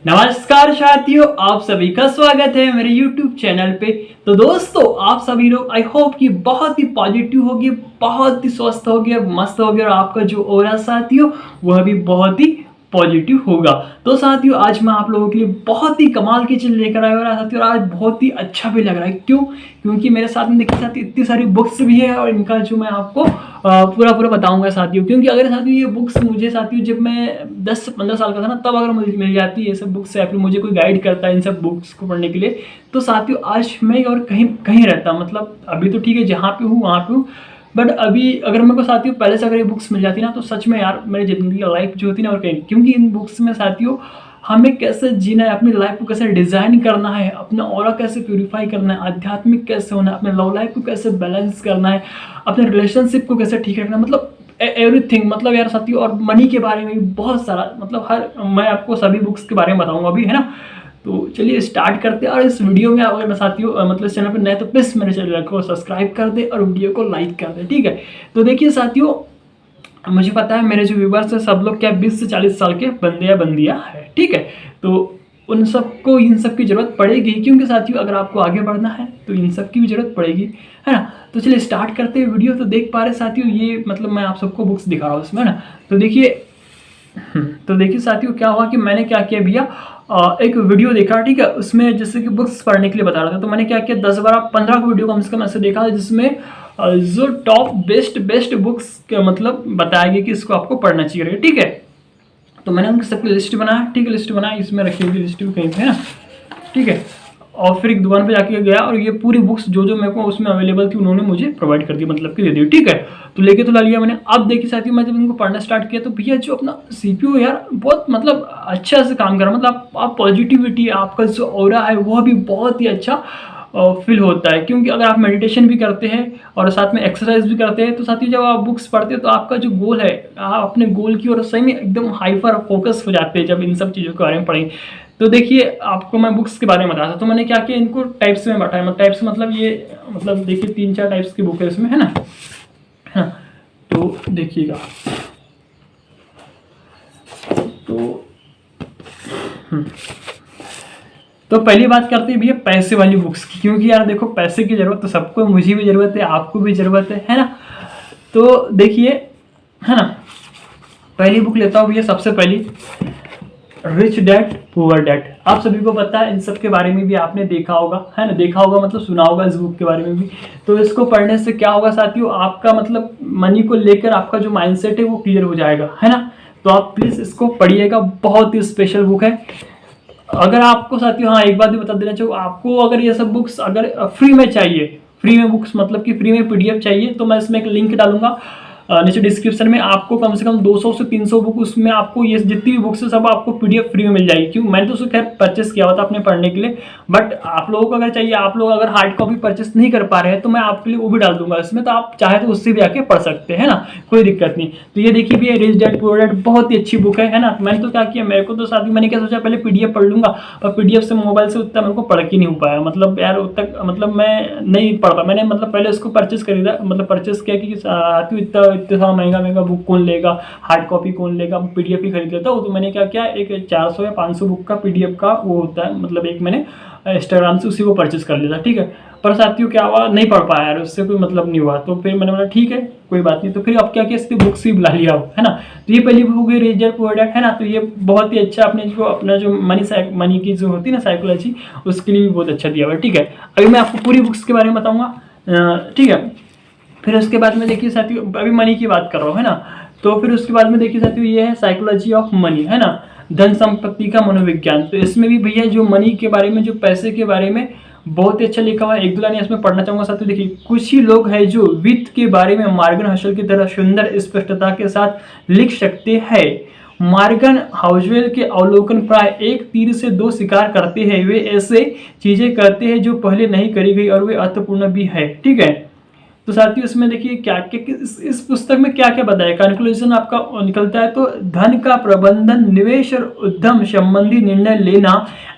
नमस्कार साथियों, आप सभी का स्वागत है मेरे YouTube चैनल पे। तो दोस्तों, आप सभी लोग आई होप कि बहुत ही पॉजिटिव होगी, बहुत ही स्वस्थ होगी, मस्त होगी और आपका जो ऑरा साथियों वह भी बहुत ही पॉजिटिव होगा। तो साथियों, आज मैं आप लोगों के लिए बहुत ही कमाल की चीज़ लेकर आया हूँ साथियों, और आज बहुत ही अच्छा भी लग रहा है। क्यों? क्योंकि मेरे साथ में देखिए साथियों इतनी सारी बुक्स भी है और इनका जो मैं आपको पूरा बताऊंगा साथियों। क्योंकि अगर साथियों ये बुक्स मुझे साथियों जब मैं 10 से 15 साल का था ना, तब अगर मुझे मिल जाती है ये सब बुक्स या फिर मुझे कोई गाइड करता है इन सब बुक्स को पढ़ने के लिए, तो साथियों आज मैं और कहीं कहीं रहता। मतलब अभी तो ठीक है, जहाँ पे हूँ वहाँ पे हूँ, बट अभी अगर मेरे को साथियों पहले से अगर ये बुक्स मिल जाती ना, तो सच में यार मेरी जिंदगी की लाइफ जो होती ना और कहीं। क्योंकि इन बुक्स में साथियों हमें कैसे जीना है, अपनी लाइफ को कैसे डिजाइन करना है, अपना ऑरा कैसे प्यूरिफाई करना है, आध्यात्मिक कैसे होना है, अपने लव लाइफ को कैसे बैलेंस करना है, अपने रिलेशनशिप को कैसे ठीक रखना है, मतलब एवरीथिंग। मतलब यार साथियों, और मनी के बारे में भी बहुत सारा, मतलब मैं आपको सभी बुक्स के बारे में बताऊंगा अभी, है ना। तो चलिए स्टार्ट करते हैं। और इस वीडियो में अगर मैं साथियों मतलब इस चैनल पर नए तो प्लीज़ मेरे चैनल को सब्सक्राइब कर दे और वीडियो को लाइक कर दे, ठीक है। तो देखिए साथियों, मुझे पता है मेरे जो व्यूवर्स है सब लोग क्या 20 से 40 साल के बंदे या बंदियां हैं, ठीक है। तो उन सबको इन सब की जरूरत पड़ेगी, क्योंकि साथियों अगर आपको आगे बढ़ना है तो इन सब की भी जरूरत पड़ेगी, है ना। तो चलिए स्टार्ट करते हैं वीडियो। तो देख पा रहे साथियों, ये मतलब मैं आप सबको बुक्स दिखा रहा हूँ इसमें, है ना। तो देखिए साथियों क्या हुआ कि मैंने क्या किया भैया, एक वीडियो देखा, ठीक है। उसमें जैसे कि बुक्स पढ़ने के लिए बता रहा था, तो मैंने क्या किया 10 12 15 का वीडियो कम से कम ऐसे देखा जिसमें जो टॉप बेस्ट बुक्स का मतलब बताया गया कि इसको आपको पढ़ना चाहिए, ठीक है। तो मैंने उनकी सबकी लिस्ट बनाया, ठीक है। लिस्ट बनाई, इसमें रखी हुई लिस्ट भी कहीं पे, है ना, ठीक है। और फिर एक दुकान पे जाके गया और ये पूरी बुक्स जो जो मेरे को उसमें अवेलेबल थी उन्होंने मुझे प्रोवाइड कर दी, मतलब कि दे दी, ठीक है। तो लेके तो ला लिया मैंने। अब देखिए साथियों, मैं जब इनको पढ़ना स्टार्ट किया तो भैया जो अपना सीपीयू यार बहुत मतलब अच्छा से काम कर रहा है। मतलब आप पॉजिटिविटी, आपका जो ऑरा है वह भी बहुत ही अच्छा फील होता है। क्योंकि अगर आप मेडिटेशन भी करते हैं और साथ में एक्सरसाइज भी करते हैं, तो साथ ही जब आप बुक्स पढ़ते हैं तो आपका जो गोल है, आप अपने गोल की ओर सही में एकदम हाइपर फोकस हो जाते हैं जब इन सब चीज़ों के बारे में पढ़ें। तो देखिए आपको मैं बुक्स के बारे में बताता, तो मैंने क्या किया, इनको टाइप्स में बांटा है। मतलब टाइप्स मतलब ये मतलब देखिए 3-4 टाइप्स की बुक है इसमें, है ना। तो देखिएगा, तो पहली बात करते हैं भैया पैसे वाली बुक्स की। क्योंकि यार देखो, पैसे की जरूरत तो सबको, मुझे भी जरूरत है, आपको भी जरूरत है ना। तो देखिए, है ना, पहली बुक लेता हूँ भैया, सबसे पहली रिच डैड पुअर डैड। आप सभी को पता है, इन सब के बारे में भी आपने देखा होगा, है ना। देखा होगा मतलब सुना होगा इस बुक के बारे में भी। तो इसको पढ़ने से क्या होगा साथियों, आपका मतलब मनी को लेकर आपका जो माइंडसेट है वो क्लियर हो जाएगा, है ना। तो आप प्लीज इसको पढ़िएगा, बहुत ही स्पेशल बुक है। अगर आपको साथियों, हाँ एक बात भी बता देना चाहूँ, आपको अगर ये सब बुक्स अगर फ्री में चाहिए, फ्री में बुक्स मतलब कि फ्री में पीडीएफ चाहिए, तो मैं इसमें एक लिंक डालूंगा नीचे डिस्क्रिप्शन में। आपको कम से कम 200 से 300 बुक, उसमें आपको ये जितनी भी बुक्स है सब आपको पीडीएफ फ्री में मिल जाएगी। क्यों, मैंने तो उसे खैर परचेस किया हुआ था अपने पढ़ने के लिए, बट आप लोगों को अगर चाहिए, आप लोग अगर हार्ड कॉपी परचेस नहीं कर पा रहे हैं, तो मैं आपके लिए वो भी डाल दूंगा इसमें। तो आप चाहे तो उससे भी आके पढ़ सकते हैं ना, कोई दिक्कत नहीं। तो ये देखिए भी रिच डैड पुअर डैड बहुत ही अच्छी बुक है ना। मैंने तो क्या किया, मेरे को तो साथ ही मैंने क्या सोचा, पहले पीडीएफ पढ़ लूंगा, और पीडीएफ से मोबाइल से उतना मेरे को पढ़ के नहीं हो पाया। मतलब यार उतना मतलब मैं नहीं पढ़ पाया। मैंने मतलब पहले उसको परचेस खरीदा, मतलब परचेस किया कि इतना महंगा बुक कौन लेगा, हार्ड कॉपी कौन लेगा, पीडीएफ ही खरीद लेता हूँ। तो मैंने क्या किया, एक 400 या 500 बुक का पीडीएफ का वो होता है, मतलब एक मैंने इंस्टाग्राम से उसी को परचेस कर लिया था, ठीक है। पर साथियों क्या हुआ, नहीं पढ़ पाया यार, उससे कोई मतलब नहीं हुआ। तो फिर मैंने बोला ठीक है कोई बात नहीं। तो फिर अब क्या किया, इसकी बुक्स ही बुला लिया, है ना। तो ये पहली बुक हो गई रिच डैड पुअर डैड, है ना। तो ये बहुत ही अच्छा अपना जो मनी की जो होती है ना साइकोलॉजी, उसके लिए भी बहुत अच्छा दिया हुआ है, ठीक है। अभी मैं आपको पूरी बुक्स के बारे में बताऊंगा, ठीक है। फिर उसके बाद में देखिए साथियों, अभी मनी की बात कर रहा हूँ, है ना। तो फिर उसके बाद में देखिए साथियों, ये है साइकोलॉजी ऑफ मनी, है ना, धन संपत्ति का मनोविज्ञान। तो इसमें भी भैया जो मनी के बारे में, जो पैसे के बारे में बहुत ही अच्छा लिखा हुआ है। एक दो लाइन इसमें पढ़ना चाहूंगा साथियों। देखिए, कुछ ही लोग हैं जो वित्त के बारे में मार्गन हसल की तरह सुंदर स्पष्टता के साथ लिख सकते हैं। मार्गन हाउसवेल के अवलोकन प्राय एक तीर से दो शिकार करते हैं। वे ऐसे चीजें करते हैं जो पहले नहीं करी गई और वे अर्थपूर्ण भी है, ठीक है। तो साथियों इसमें देखिए क्या क्या इस पुस्तक में क्या क्या बताया, कंक्लूजन आपका निकलता है। तो धन का प्रबंधन, निवेश और उद्यम संबंधी निर्णय लेना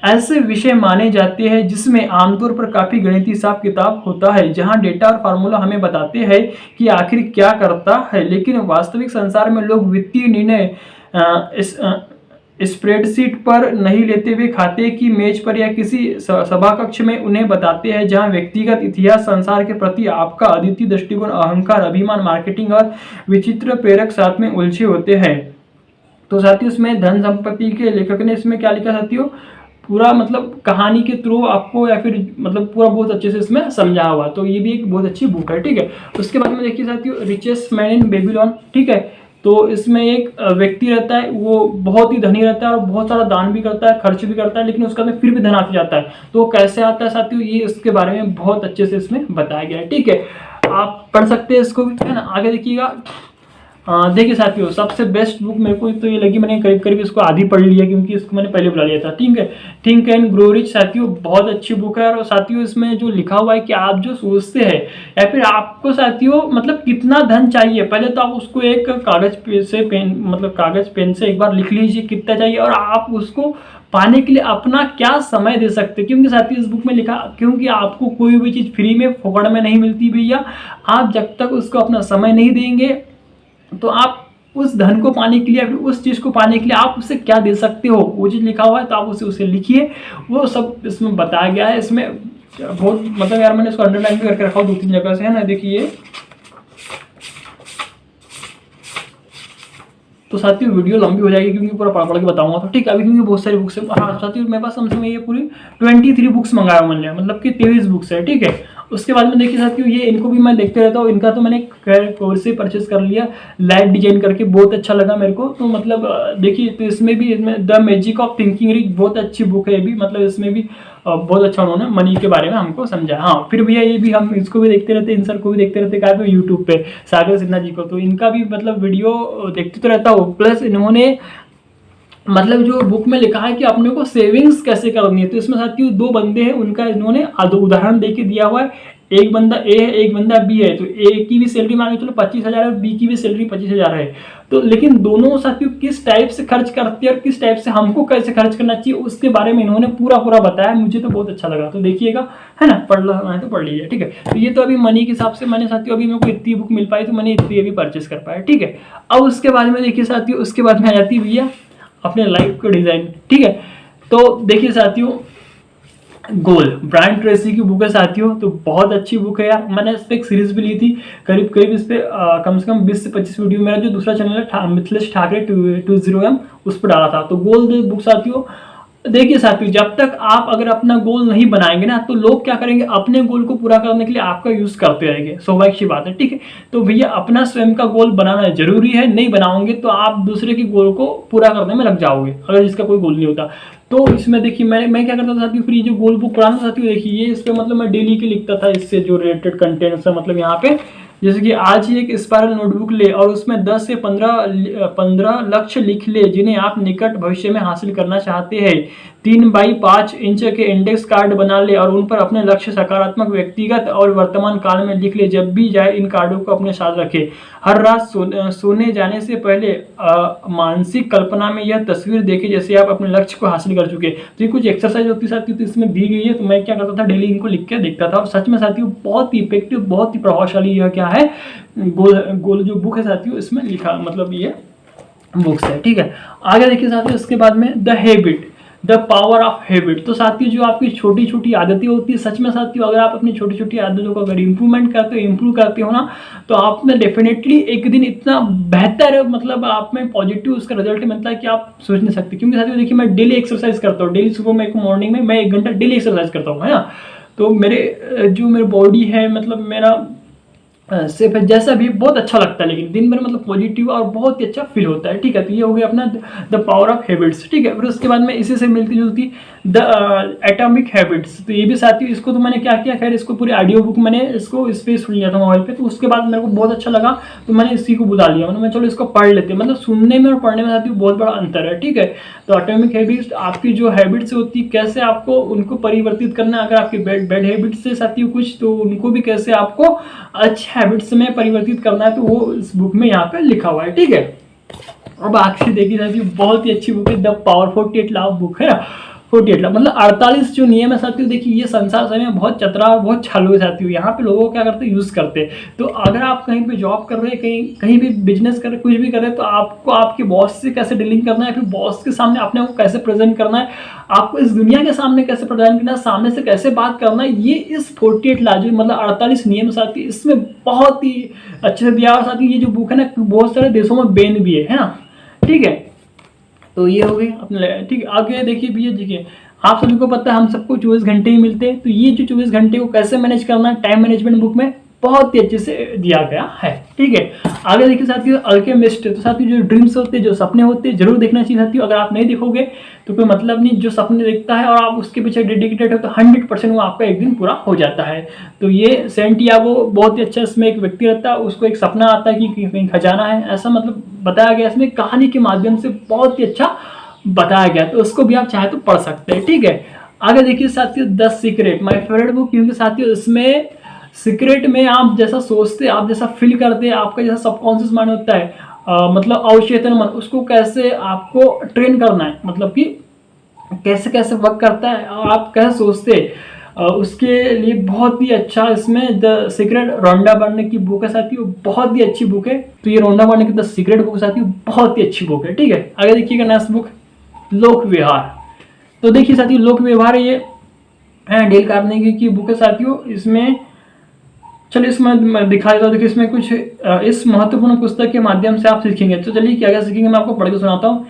ऐसे विषय माने जाते हैं जिसमें आमतौर पर काफी गणितीय हिसाब किताब होता है, जहां डेटा और फार्मूला हमें बताते हैं कि आखिर क्या करता है। लेकिन वास्तविक संसार में लोग वित्तीय निर्णय स्प्रेडशीट पर नहीं लेते हुए खाते की मेज पर या किसी सभा कक्ष में उन्हें बताते हैं, जहां व्यक्तिगत इतिहास, संसार के प्रति आपका अद्वितीय दृष्टिकोण, अहंकार, अभिमान, मार्केटिंग और विचित्र प्रेरक साथ में उलझे होते हैं। तो साथियों इसमें धन संपत्ति के लेखक ने इसमें क्या लिखा साथियों, पूरा मतलब कहानी के थ्रू आपको या फिर मतलब पूरा बहुत अच्छे से इसमें समझा हुआ। तो ये भी एक बहुत अच्छी बुक है, ठीक है। उसके बाद में देखिए साथियों रिचेस्ट मैन इन बेबीलोन, ठीक है। तो इसमें एक व्यक्ति रहता है, वो बहुत ही धनी रहता है और बहुत सारा दान भी करता है, खर्च भी करता है, लेकिन उसका में फिर भी धन आते जाता है। तो वो कैसे आता है साथियों, ये इसके बारे में बहुत अच्छे से इसमें बताया गया है, ठीक है। आप पढ़ सकते हैं इसको भी, है ना। आगे देखिएगा, देखिए साथियों सबसे बेस्ट बुक मेरे को तो ये लगी, मैंने करीब करीब इसको आधी पढ़ लिया क्योंकि इसको मैंने पहले बुला लिया था, ठीक है। थिंक एंड ग्रो रिच साथियों बहुत अच्छी बुक है। और साथियों इसमें जो लिखा हुआ है कि आप जो सोचते हैं या फिर आपको साथियों मतलब कितना धन चाहिए, पहले तो आप उसको एक कागज पेन से एक बार लिख लीजिए कितना चाहिए, और आप उसको पाने के लिए अपना क्या समय दे सकते हैं। क्योंकि साथियों इस बुक में लिखा, क्योंकि आपको कोई भी चीज़ फ्री में फोकट में नहीं मिलती भैया, आप जब तक उसको अपना समय नहीं देंगे तो आप उस धन को पाने के लिए या फिर उस चीज़ को पाने के लिए आप उससे क्या दे सकते हो, वो चीज़ लिखा हुआ है। तो आप उसे लिखिए, वो सब इसमें बताया गया है। इसमें बहुत मतलब यार मैंने इसको अंडरलाइन भी करके रखा हूँ 2-3 जगह से, है ना। देखिए तो साथियों वीडियो लंबी हो जाएगी क्योंकि पूरा पढ़ के बताऊंगा, तो ठीक है। अभी क्योंकि बहुत सारी बुक्स है, हाँ साथियों मेरे पास कम ये पूरी 23 बुक्स मंगाया हुआ मैंने, मतलब कि 23 बुक्स है, ठीक है। उसके बाद में देखिए साथियों ये इनको भी मैं देखते रहता हूँ, इनका तो मैंने कोर्स से परचेज कर लिया, लाइट डिजाइन करके बहुत अच्छा लगा मेरे को। तो मतलब देखिए तो इसमें the magic of thinking rich बहुत अच्छी बुक है भी, मतलब इसमें भी बहुत अच्छा उन्होंने मनी के बारे में हमको समझा। हाँ फिर भैया ये भी हम इसको भी देखते रहते, इन सर को भी देखते रहते कहा पे यूट्यूब पे, सागर सिन्हा जी को, तो इनका भी मतलब वीडियो देखते तो रहता हूँ। प्लस इन्होंने मतलब जो बुक में लिखा है कि अपने को सेविंग्स कैसे करनी है, तो इसमें साथियों 2 बंदे हैं, उनका इन्होंने उदाहरण देके दिया हुआ है। एक बंदा ए है, एक बंदा बी है। तो ए की भी सैलरी मान के चलो 25,000 है, बी की भी सैलरी 25,000 है। तो लेकिन दोनों साथियों किस टाइप से खर्च करते हैं और किस टाइप से हमको कैसे खर्च करना चाहिए उसके बारे में इन्होंने पूरा बताया। मुझे तो बहुत अच्छा लगा, तो देखिएगा, है ना। पढ़ना है तो पढ़ लीजिए, ठीक है। तो ये तो अभी मनी के हिसाब से मैंने साथियों अभी मेरे को इतनी बुक मिल पाई तो मैंने इतनी अभी परचेस कर पाया, ठीक है। अब उसके बाद में देखिए साथियों, उसके बाद में आ जाती है भैया अपने लाइफ को डिजाइन, ठीक है। तो देखिए साथियों गोल, ब्रायन ट्रेसी की बुक है साथियों, तो बहुत अच्छी बुक है यार। मैंने इस पर एक सीरीज भी ली थी, करीब करीब इस पे कम से कम 20 से 25 वीडियो मेरा जो दूसरा चैनल है मिथिलेश ठाकरे 20M उस पर डाला था। तो गोल बुक साथियों देखिए साथियों, जब तक आप अगर अपना गोल नहीं बनाएंगे ना, तो लोग क्या करेंगे, अपने गोल को पूरा करने के लिए आपका यूज करते रहेंगे, स्वाभाविक सी बात है, ठीक है। तो भैया अपना स्वयं का गोल बनाना जरूरी है, नहीं बनाओगे तो आप दूसरे के गोल को पूरा करने में लग जाओगे, अगर जिसका कोई गोल नहीं होता। तो इसमें देखिए मैं क्या करता था साथियों, फिर ये जो गोल बुक पढ़ाना साथियों, देखिए ये इस पे मतलब मैं डेली के लिखता था, इससे जो रिलेटेड कंटेंट्स है, मतलब यहाँ पे जैसे कि आज ही एक स्पाइरल नोटबुक ले और उसमें 10 से 15 लक्ष्य लिख ले जिन्हें आप निकट भविष्य में हासिल करना चाहते हैं। 3x5 इंच के इंडेक्स कार्ड बना ले और उन पर अपने लक्ष्य सकारात्मक, व्यक्तिगत और वर्तमान काल में लिख ले। जब भी जाए इन कार्डों को अपने साथ रखे। हर रात सोने जाने से पहले मानसिक कल्पना में यह तस्वीर देखे जैसे आप अपने लक्ष्य को हासिल कर चुके। तो ये कुछ एक्सरसाइज होती साथियों, तो इसमें दी गई है। तो मैं क्या करता था, डेली इनको लिख के देखता था और सच में साथियों बहुत ही इफेक्टिव, बहुत ही प्रभावशाली यह क्या है गोल जो बुक है साथियों, इसमें लिखा मतलब ये बुक्स है, ठीक है। आगे देखिए साथियों, इसके बाद में the habit, the power of habit. तो साथियों जो आपकी छोटी छोटी आदतें होती है, सच में साथियों अगर आप अपनी छोटी छोटी आदतों को अगर इंप्रूव करते हो ना, तो आप में डेफिनेटली एक दिन इतना बेहतर मतलब आप में पॉजिटिव उसका रिजल्ट मिलता है कि आप सोच नहीं सकते। क्योंकि साथियों देखिए मैं डेली एक्सरसाइज करता हूँ, डेली सुबह में मॉर्निंग में मैं 1 घंटा डेली एक्सरसाइज करता हूँ, है ना। तो मेरे बॉडी है, मतलब मेरा से फिर जैसा भी बहुत अच्छा लगता है, लेकिन दिन भर मतलब पॉजिटिव और बहुत ही अच्छा फील होता है, ठीक है। तो ये हो गया अपना द पावर ऑफ हैबिट्स, ठीक है। फिर उसके बाद में इसी से मिलती जुलती द एटॉमिक हैबिट्स। तो ये भी साथियों इसको तो मैंने क्या किया, खैर इसको पूरी ऑडियो बुक मैंने इसको इस पे सुन लिया था मोबाइल पे। तो उसके बाद मेरे को बहुत अच्छा लगा तो मैंने इसी को बुला लिया, मतलब मैं चलो इसको पढ़ लेते हैं। मतलब सुनने में और पढ़ने में साथियों बहुत बड़ा अंतर है, ठीक है। तो एटॉमिक हैबिट्स आपकी जो हैबिट्स होती है कैसे आपको उनको परिवर्तित करना, अगर आपकी बैड हैबिट्स से साथियों कुछ, तो उनको भी कैसे आपको अच्छे हैबिट्स में परिवर्तित करना है, तो वो इस बुक में यहाँ पे लिखा हुआ है, ठीक है। अब आखिरी देखिए साथियों बहुत ही अच्छी बुक है द पावर 48 लॉ बुक, है ना। 48 लाख, मतलब 48 जो नियम है साथियों। देखिए ये संसार समय में बहुत चतरा और बहुत छालू है साथियों। यहाँ पे लोगों क्या करते हैं, यूज़ करते हैं। तो अगर आप कहीं पे जॉब कर रहे हैं, कहीं कहीं भी बिजनेस कर रहे हैं, कुछ भी कर रहे हैं, तो आपको आपके बॉस से कैसे डीलिंग करना है, फिर बॉस के सामने अपने को कैसे प्रेजेंट करना है, आपको इस दुनिया के सामने कैसे प्रेजेंट करना है, सामने से कैसे बात करना है, ये इस 48 लॉ जो मतलब 48 नियम साथियों, इसमें बहुत ही अच्छे से दिया। और साथियों ये जो बुक है ना, बहुत सारे देशों में बैन भी है ना, ठीक है। तो ये हो गई अपने, ठीक है। आगे देखिए भैया, देखिए आप सभी को पता है हम सबको 24 घंटे ही मिलते हैं। तो ये जो 24 घंटे को कैसे मैनेज करना है, टाइम मैनेजमेंट बुक में बहुत ही अच्छे से दिया गया है, ठीक है। आगे देखिए साथियों, अल्केमिस्ट। तो साथियों जो ड्रीम्स होते हैं, जो सपने होते हैं, जरूर देखना चाहिए साथियों। अगर आप नहीं देखोगे तो कोई मतलब नहीं। जो सपने देखता है और आप उसके पीछे डेडिकेटेड हो तो 100% वो आपका एक दिन पूरा हो जाता है। तो ये सैंटियागो बहुत ही अच्छा, इसमें एक व्यक्ति रहता है, उसको एक सपना आता है कि कहीं खजाना है, ऐसा मतलब बताया गया इसमें कहानी के माध्यम से, बहुत ही अच्छा बताया गया। तो उसको भी आप चाहे तो पढ़ सकते हैं, ठीक है। आगे देखिए साथियों, the secret, my favourite book, क्योंकि साथियों इसमें सीक्रेट में आप जैसा सोचते, आप जैसा फील करते, आपका जैसा सबकॉन्शियस माइंड होता है, मतलब अवचेतन मन, उसको कैसे आपको ट्रेन करना है, मतलब कि कैसे कैसे वर्क करता है और आप कैसे सोचते, उसके लिए बहुत ही अच्छा इसमें द सीक्रेट, रोंडा बर्ने की बुक है साथियों, बहुत ही अच्छी बुक है। तो ये रोंडा बर्ने की द सीक्रेट बुक साथियों बहुत ही अच्छी बुक है, ठीक है। आगे देखिएगा नेक्स्ट बुक, लोक व्यवहार। तो देखिए साथियों, लोक व्यवहार ये डेल कार्नेगी की बुक है साथियों। इसमें चलिए इसमें मैं दिखा देता हूँ। देखिए इसमें कुछ इस महत्वपूर्ण पुस्तक के माध्यम से आप सीखेंगे। तो चलिए क्या क्या सीखेंगे, मैं आपको पढ़ के सुनाता हूँ।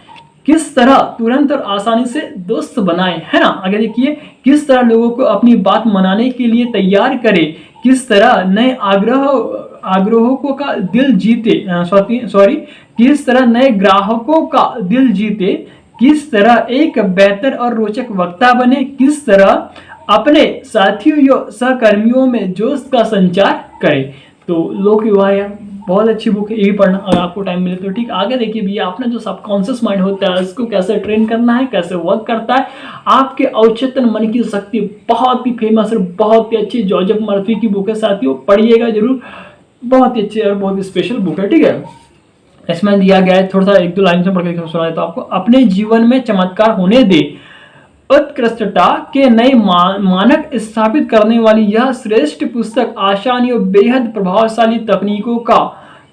किस तरह तुरंत और आसानी से दोस्त बनाए, है ना। आगे देखिए, किस तरह लोगों को अपनी बात मनाने के लिए तैयार करे, किस तरह नए आग्रहों का दिल जीते, सॉरी किस तरह नए ग्राहकों का दिल जीते, किस तरह एक बेहतर और रोचक वक्ता बने, किस तरह अपने साथियों या सहकर्मियों में जोश का संचार करे। तो लोक व्यवहार यार बहुत अच्छी बुक है, ये भी पढ़ना अगर आपको टाइम मिले तो, ठीक। आगे देखिए भैया, आपने जो सबकॉन्शियस माइंड होता है उसको कैसे ट्रेन करना है, कैसे वर्क करता है, आपके अवचेतन मन की शक्ति, बहुत ही फेमस और बहुत ही अच्छी जोसेफ मर्फी की बुक है साथियों, पढ़िएगा जरूर, बहुत ही अच्छी और बहुत ही स्पेशल बुक है, ठीक है। इसमें दिया गया है, थोड़ा सा एक दो लाइन से पढ़ के सुना देता हूं आपको। अपने जीवन में चमत्कार होने दे, उत्कृष्टता के नए मानक स्थापित करने वाली यह श्रेष्ठ पुस्तक आसानी और बेहद प्रभावशाली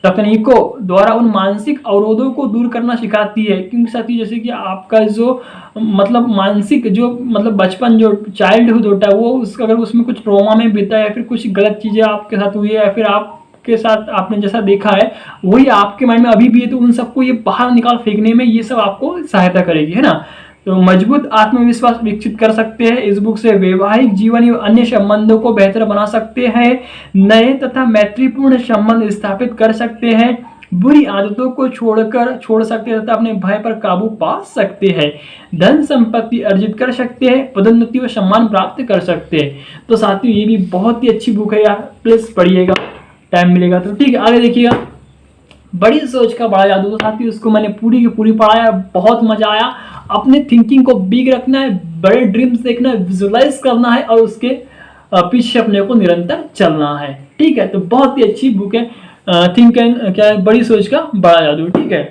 तकनीकों द्वारा उन मानसिक अवरोधों को दूर करना सिखाती है। क्योंकि साथी जैसे कि आपका जो मतलब मानसिक जो मतलब बचपन जो चाइल्डहुड होता है, वो अगर उसमें कुछ ट्रॉमा में बीता है या फिर कुछ गलत चीजें आपके साथ हुई है या फिर आपके साथ आपने जैसा देखा है वही आपके माइंड में अभी भी है, तो उन सबको ये बाहर निकाल फेंकने में ये सब आपको सहायता करेगी, है ना। तो मजबूत आत्मविश्वास विकसित कर सकते हैं। इस बुक से वैवाहिक जीवन एवं अन्य संबंधों को बेहतर बना सकते हैं, नए तथा मैत्रीपूर्ण संबंध स्थापित कर सकते हैं, बुरी आदतों को छोड़ सकते हैं तथा अपने भय पर काबू पा सकते हैं, धन संपत्ति अर्जित कर सकते हैं, पदोन्नति व सम्मान प्राप्त कर सकते हैं। तो साथियों ये भी बहुत ही अच्छी बुक है यार, प्लीज पढ़िएगा, टाइम मिलेगा तो, ठीक है। आगे देखिएगा, बड़ी सोच का बड़ा जादू। तो साथियों उसको मैंने पूरी की पूरी पढ़ाया, बहुत मजा आया। अपने थिंकिंग को बिग रखना है, बड़े ड्रीम्स देखना है, विजुअलाइज करना है और उसके पीछे अपने को निरंतर चलना है, ठीक है। तो बहुत ही अच्छी बुक है, थिंक एंड क्या है, बड़ी सोच का बड़ा जादू, ठीक है।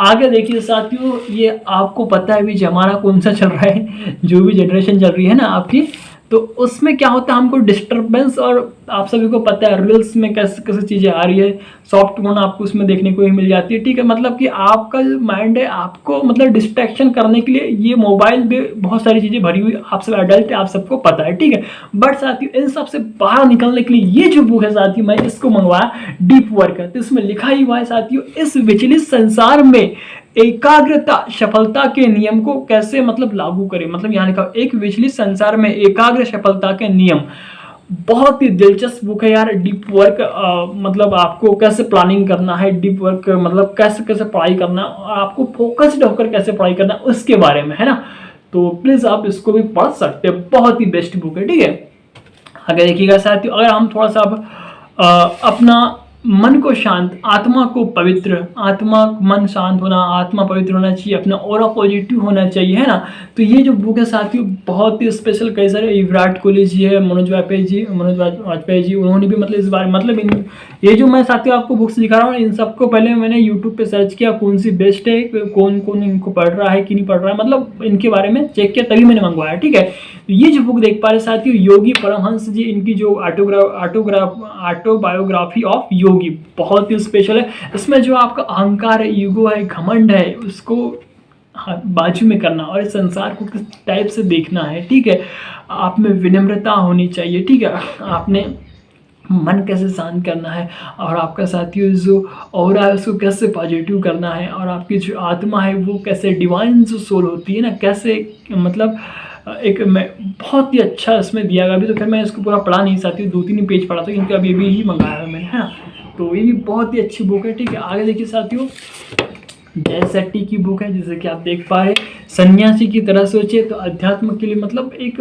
आगे देखिए साथियों, ये आपको पता है भी जमाना कौन सा चल रहा है, जो भी जनरेशन चल रही है ना आपकी, तो उसमें क्या होता है हमको डिस्टर्बेंस, और आप सभी को पता है रील्स में कैसे कैसे चीज़ें आ रही है, सॉफ्ट टोन आपको उसमें देखने को ही मिल जाती है, ठीक है। मतलब कि आपका जो माइंड है आपको मतलब डिस्ट्रैक्शन करने के लिए ये मोबाइल में बहुत सारी चीज़ें भरी हुई, आप सब एडल्ट है, आप सबको पता है, ठीक है। बट साथियों इन सब से बाहर निकलने के लिए ये जो बुक है साथियों, मैं इसको मंगवाया, डीप वर्क है। तो इसमें लिखा ही हुआ है साथियों, इस विचलित संसार में एकाग्रता सफलता के नियम को कैसे मतलब लागू करें। मतलब यहाँ लिखा एक विचलित संसार में एकाग्र सफलता के नियम, बहुत ही दिलचस्प बुक है यार। डीप वर्क मतलब आपको कैसे प्लानिंग करना है, डीप वर्क मतलब कैसे कैसे पढ़ाई करना, आपको फोकस्ड होकर कैसे पढ़ाई करना उसके बारे में, है ना। तो प्लीज आप इसको भी पढ़ सकते हैं, बहुत ही बेस्ट बुक है, ठीक है। आगे देखिएगा साथियों, अगर हम थोड़ा सा अब अपना मन को शांत, आत्मा को पवित्र, आत्मा मन शांत होना, आत्मा पवित्र होना चाहिए, अपना ऑरा पॉजिटिव होना चाहिए, है ना। तो ये जो बुक है साथियों बहुत ही स्पेशल, कई सारे विराट कोहली जी है, मनोज वाजपेयी जी उन्होंने भी मतलब इस बारे मतलब ये जो मैं साथियों आपको बुक्स दिखा रहा हूँ इन सबको पहले मैंने यूट्यूब पे सर्च किया कौन सी बेस्ट है, कौन कौन इनको पढ़ रहा है कि नहीं पढ़ रहा है, मतलब इनके बारे में चेक किया तभी मैंने मंगवाया, ठीक है। ये जो बुक देख पा रहे साथियों योगी परमहंस जी, इनकी जो ऑटोबायोग्राफी ऑफ योगी बहुत ही स्पेशल है। इसमें जो आपका अहंकार है, ईगो है, घमंड है, उसको बाजू में करना और इस संसार को किस टाइप से देखना है, ठीक है। आप में विनम्रता होनी चाहिए, ठीक है। आपने मन कैसे शांत करना है और आपका साथियों जो ऑरा है उसको कैसे पॉजिटिव करना है और आपकी जो आत्मा है वो कैसे डिवाइन जो सोल होती है ना कैसे मतलब एक मैं बहुत ही अच्छा इसमें दिया गया। अभी तो खैर मैं इसको पूरा पढ़ा नहीं साथियों, 2-3 ही पेज पढ़ा था क्योंकि अभी ही मंगाया है मैंने, है ना। तो ये भी बहुत ही अच्छी बुक है, ठीक है। आगे देखिए साथियों जय शेट्टी की बुक है जैसे कि आप देख पा रहे सन्यासी की तरह सोचे, तो अध्यात्म के लिए मतलब एक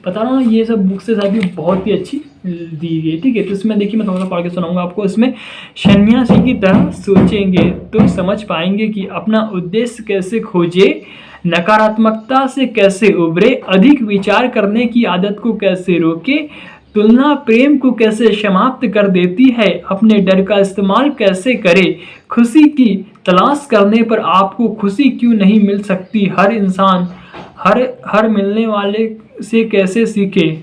बता रहा हूँ ये सब बुक से साथियों बहुत ही अच्छी दी गई, ठीक है। तो इसमें देखिए मैं थोड़ा सा पढ़ के सुनाऊंगा आपको। इसमें सन्यासी की तरह सोचेंगे तो समझ पाएंगे कि अपना उद्देश्य कैसे खोजे, नकारात्मकता से कैसे उभरे, अधिक विचार करने की आदत को कैसे रोके, तुलना प्रेम को कैसे समाप्त कर देती है, अपने डर का इस्तेमाल कैसे करे, खुशी की तलाश करने पर आपको खुशी क्यों नहीं मिल सकती, हर इंसान हर मिलने वाले से कैसे सीखे,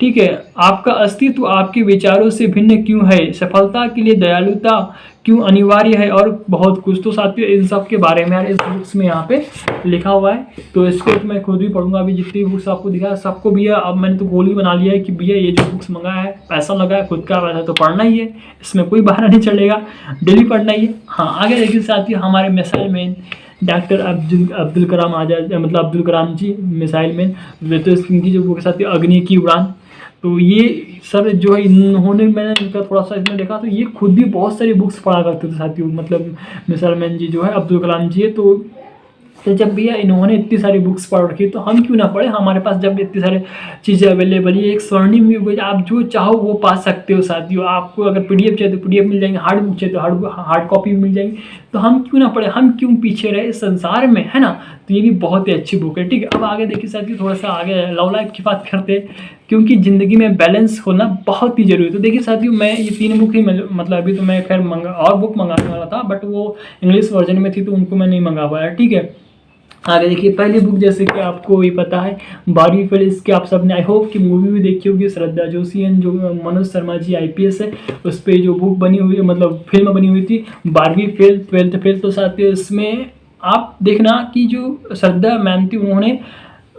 ठीक है। आपका अस्तित्व आपके विचारों से भिन्न क्यों है, सफलता के लिए दयालुता क्यों अनिवार्य है और बहुत कुछ। तो साथियों इन सब के बारे में यार इस बुक्स में यहाँ पे लिखा हुआ है, तो इसको तो मैं खुद भी पढ़ूंगा। अभी जितनी बुक्स आपको दिखा सबको भैया अब मैंने तो गोल ही बना लिया है कि भैया ये जो बुक्स मंगाया है पैसा लगा है खुद का पैसा तो पढ़ना ही है, इसमें कोई बहाना नहीं चलेगा, डेली पढ़ना ही है। हाँ आगे देखिए साथियों हमारे missile man doctor Abdul Kalam Azad मतलब अब्दुल कलाम जी मिसाइल मैन, वे तो इनकी जो बुक साथियों अग्नि की उड़ान, तो ये सर जो है इन्होंने मैंने इनका थोड़ा सा इसमें देखा तो ये खुद भी बहुत सारी बुक्स पढ़ा करते थे साथियों, मतलब मिसाइल मैन जी जो है अब्दुल कलाम जी है। तो जब भैया इन्होंने इतनी सारी बुक्स पढ़ रखी तो हम क्यों ना पढ़े, हमारे पास जब इतनी सारी चीज़ें अवेलेबल है, एक स्वर्णिम युग आप जो चाहो वो पा सकते हो साथियों। आपको अगर पीडीएफ चाहिए तो पीडीएफ मिल जाएंगे, हार्ड बुक चाहिए तो हार्ड कॉपी मिल जाएंगी, तो हम क्यों ना पढ़े, हम क्यों पीछे रहे इस संसार में, है ना। तो ये भी बहुत ही अच्छी बुक है, ठीक है। अब आगे देखिए साथियों थोड़ा सा आगे लव लाइफ की बात करते हैं क्योंकि ज़िंदगी में बैलेंस होना बहुत ही जरूरी है। तो देखिए साथियों मैं ये 3 बुक ही मतलब अभी तो मैं खैर और बुक मंगाने वाला था बट वो इंग्लिश वर्जन में थी तो उनको मैं नहीं मंगा पाया, ठीक है। आगे देखिए पहली बुक जैसे कि आपको ये पता है 12वीं फेल, इसके आप सबने आई होप कि मूवी भी देखी होगी, श्रद्धा जोशी एंड जो मनोज शर्मा जी आईपीएस है उस पर जो बुक बनी हुई मतलब फिल्म बनी हुई थी 12वीं फेल 12th फेल। तो साथियों इसमें आप देखना कि जो श्रद्धा मैम थी उन्होंने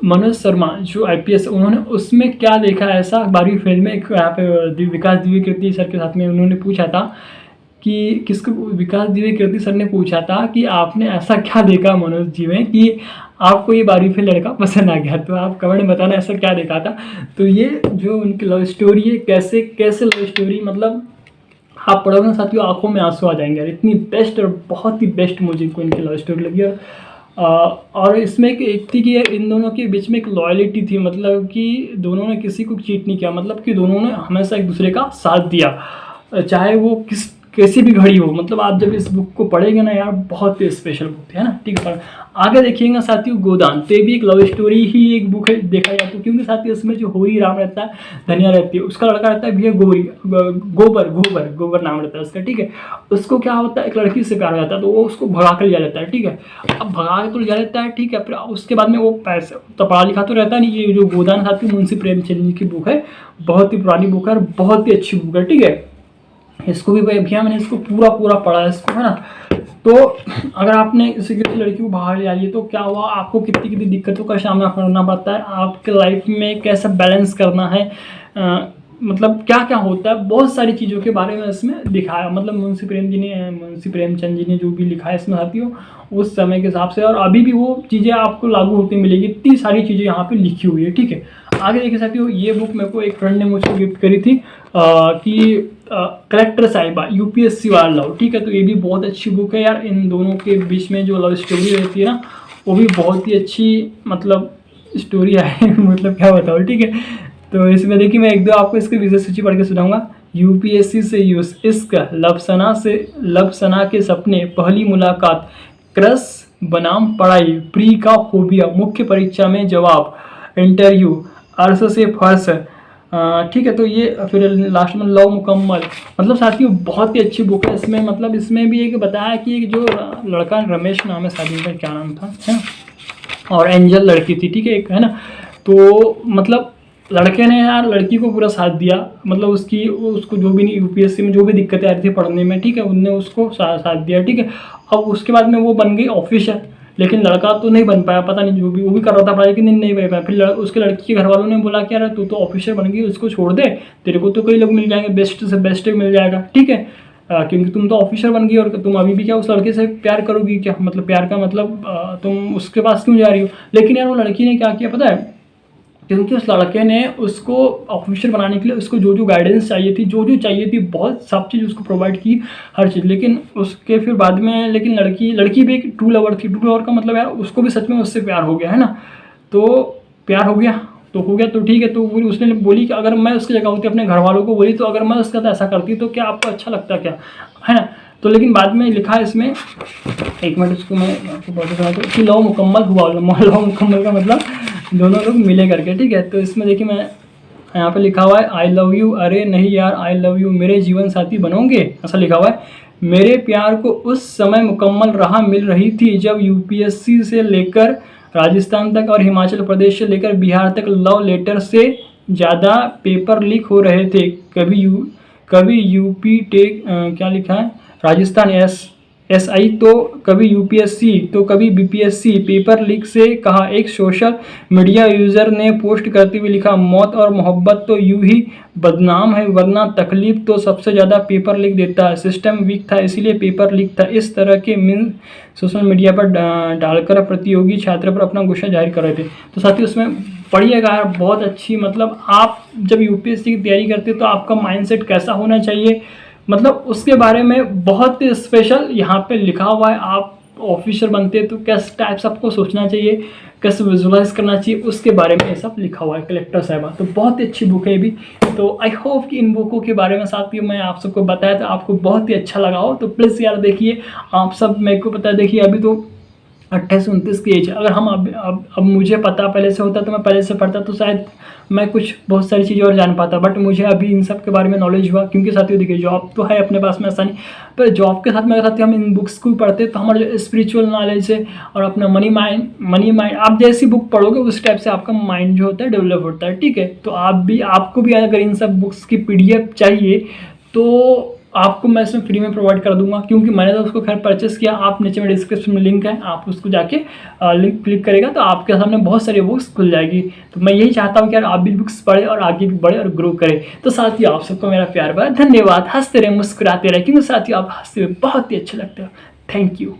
मनोज शर्मा जो आईपीएस उन्होंने उसमें क्या देखा ऐसा 12वीं फेल में, यहाँ पे विकास द्विवेदी सर के साथ में उन्होंने पूछा था कि किसको, विकास द्विवेदी सर ने पूछा था कि आपने ऐसा क्या देखा मनोज जी में कि आपको ये 12वीं फेल लड़का पसंद आ गया, तो आप कमेंट में बताना ऐसा क्या देखा था। तो ये जो उनकी लव स्टोरी है कैसे कैसे लव स्टोरी मतलब आप पढ़ोगे साथियों आंखों में आंसू आ जाएंगे, इतनी बेस्ट और बहुत ही बेस्ट मुझे को इनकी लव स्टोरी लगी। और इसमें एक थी कि इन दोनों के बीच में एक लॉयलिटी थी, मतलब कि दोनों ने किसी को चीट नहीं किया, मतलब कि दोनों ने हमेशा एक दूसरे का साथ दिया चाहे वो कैसी भी घड़ी हो। मतलब आप जब इस बुक को पढ़ेंगे ना यार बहुत ही स्पेशल बुक है ना, ठीक है। आगे देखिएगा साथियों गोदान, तो ये भी एक लव स्टोरी ही एक बुक है देखा जाए तो, क्योंकि साथियों इसमें जो होरी राम रहता है, धनिया रहती है, उसका लड़का रहता है भैया गोबर नाम रहता है उसका, ठीक है। उसको क्या होता है एक लड़की से प्यार हो जाता है तो वो उसको भगा कर लिया जाता है, ठीक है। अब भगा के तो लिया जाता है, ठीक है। फिर उसके बाद में वो पैसे तो पढ़ा लिखा तो रहता नहीं। ये जो गोदान साथियों मुंशी प्रेमचंद जी की बुक है, बहुत ही पुरानी बुक है और बहुत ही अच्छी बुक है, ठीक है। इसको भी भैया मैंने इसको पूरा पढ़ा है इसको, है ना। तो अगर आपने किसी लड़की को बाहर ले आई तो क्या हुआ, आपको कितनी कितनी दिक्कतों का सामना करना पड़ता है, आपके लाइफ में कैसा बैलेंस करना है, मतलब क्या क्या होता है, बहुत सारी चीज़ों के बारे में इसमें दिखाया। मतलब मुंशी प्रेमचंद जी ने जो भी लिखा है इसमें साथियों उस समय के हिसाब से और अभी भी वो चीज़ें आपको लागू होती मिलेगी, इतनी सारी चीज़ें यहाँ पे लिखी हुई है, ठीक है। आगे देखिए साथियों ये बुक मेरे को एक फ्रेंड ने मुझे गिफ्ट करी थी कि कलेक्टर साहिबा यूपीएससी वाला लव, ठीक है। तो ये भी बहुत अच्छी बुक है यार, इन दोनों के बीच में जो लव स्टोरी रहती है ना वो भी बहुत ही अच्छी मतलब स्टोरी है मतलब क्या बताऊँ, ठीक है। तो इसमें देखिए मैं एक दो आपको इसकी विशेष सूची पढ़ के सुनाऊंगा। यूपीएससी से इश्क, लबसना के सपने, पहली मुलाकात, क्रश बनाम पढ़ाई, प्री का फोबिया, मुख्य परीक्षा में जवाब, इंटरव्यू, अर्श से फर्श। ठीक है, तो ये फिर लास्ट में लव मुकम्मल। मतलब साथियों बहुत ही अच्छी बुक है। इसमें मतलब इसमें भी एक बताया कि एक जो लड़का रमेश नाम है शादी का, क्या नाम था, है ना, और एंजल लड़की थी, ठीक है, एक, है ना। तो मतलब लड़के ने यार लड़की को पूरा साथ दिया, मतलब उसको जो भी यूपीएससी में जो भी दिक्कतें आ रही थी पढ़ने में, ठीक है, उनने उसको साथ दिया, ठीक है। अब उसके बाद में वो बन गई ऑफिसर, लेकिन लड़का तो नहीं बन पाया, पता नहीं, जो भी वो भी कर रहा था पढ़ाई, लेकिन नहीं बन पाया। फिर उसके लड़की के घर वालों ने बोला कि यार तू तो ऑफिसर बन गई, उसको छोड़ दे, तेरे को तो कई लोग मिल जाएंगे, बेस्ट से बेस्ट मिल जाएगा, ठीक है, क्योंकि तुम तो ऑफिसर बन गई और तुम अभी भी क्या उस लड़के से प्यार करोगी क्या, मतलब प्यार का मतलब तुम उसके पास क्यों जा रही हो। लेकिन यार वो लड़की ने क्या किया पता है, क्योंकि उस लड़के ने उसको ऑफिसर बनाने के लिए उसको जो जो गाइडेंस चाहिए थी, जो चाहिए थी, बहुत सब चीज़ उसको प्रोवाइड की, हर चीज़। लेकिन उसके फिर बाद में, लेकिन लड़की भी एक ट्रू लवर थी। ट्रू लवर का मतलब यार उसको भी सच में उससे प्यार हो गया, है ना। तो प्यार हो गया तो ठीक है। तो उसने बोली कि अगर मैं उसकी जगह होती, अपने घर वालों को बोली, तो अगर मैं उसका तो ऐसा करती तो क्या आपको अच्छा लगता क्या, है ना। तो लेकिन बाद में लिखा है इसमें, एक मिनट उसको मैं आपको बताता हूँ कि लव मुकम्मल हुआ। लव मुकम्मल का मतलब दोनों लोग मिले करके, ठीक है। तो इसमें देखिए मैं यहाँ पे लिखा हुआ है आई लव यू, अरे नहीं यार आई लव यू, मेरे जीवन साथी बनोगे, ऐसा लिखा हुआ है। मेरे प्यार को उस समय मुकम्मल राह मिल रही थी जब यूपीएससी से लेकर राजस्थान तक और हिमाचल प्रदेश से लेकर बिहार तक लव लेटर से ज़्यादा पेपर लीक हो रहे थे। कभी यूपी टेक क्या लिखा है, राजस्थान एसआई, तो कभी यूपीएससी, तो कभी बीपीएससी, पेपर लीक से कहा। एक सोशल मीडिया यूजर ने पोस्ट करते हुए लिखा, मौत और मोहब्बत तो यूं ही बदनाम है, वरना तकलीफ तो सबसे ज़्यादा पेपर लीक देता है। सिस्टम वीक था इसीलिए पेपर लीक था। इस तरह के मीम सोशल मीडिया पर डालकर प्रतियोगी छात्र पर अपना गुस्सा जाहिर कर रहे थे। तो साथियों उसमें पढ़िएगा यार, बहुत अच्छी, मतलब आप जब यूपीएससी की तैयारी करते तो आपका माइंडसेट कैसा होना चाहिए, मतलब उसके बारे में बहुत स्पेशल यहाँ पे लिखा हुआ है। आप ऑफिसर बनते तो किस टाइप से आपको सोचना चाहिए, कैसे विजुलाइज करना चाहिए, उसके बारे में ये सब लिखा हुआ है कलेक्टर साहबा। तो बहुत ही अच्छी बुक है ये भी। तो आई होप कि इन बुकों के बारे में साथियों मैं आप सबको बताया तो आपको बहुत ही अच्छा लगा हो। तो प्लीज़ यार देखिए, आप सब मेरे को पता है, देखिए अभी तो 28-29 की एज है। अगर हम अब मुझे पता पहले से होता तो मैं पहले से पढ़ता तो शायद मैं कुछ बहुत सारी चीज़ें और जान पाता, बट मुझे अभी इन सब के बारे में नॉलेज हुआ। क्योंकि साथियों देखिए जॉब तो है अपने पास में, ऐसा नहीं, पर जॉब के साथ में अगर साथियों हम इन बुक्स को पढ़ते तो हमारा जो स्पिरिचुअल नॉलेज है और अपना मनी माइंड आप जैसी बुक पढ़ोगे उस टाइप से आपका माइंड जो होता है डेवलप होता है, ठीक है। तो आपको भी अगर इन सब बुक्स की PDF चाहिए तो आपको मैं इसमें फ्री में प्रोवाइड कर दूंगा, क्योंकि मैंने तो उसको खैर परचेस किया। आप नीचे में डिस्क्रिप्शन में लिंक है, आप उसको जाके लिंक क्लिक करेगा तो आपके सामने बहुत सारी बुक्स खुल जाएगी। तो मैं यही चाहता हूँ कि यार आप भी बुक्स पढ़े और आगे भी बढ़े और ग्रो करें। तो साथियों आप सबको मेरा प्यार भरा धन्यवाद। हंसते रहे, मुस्कुराते रहे, क्योंकि साथियों आप हंसते हुए बहुत ही अच्छे लगते हो। Thank you.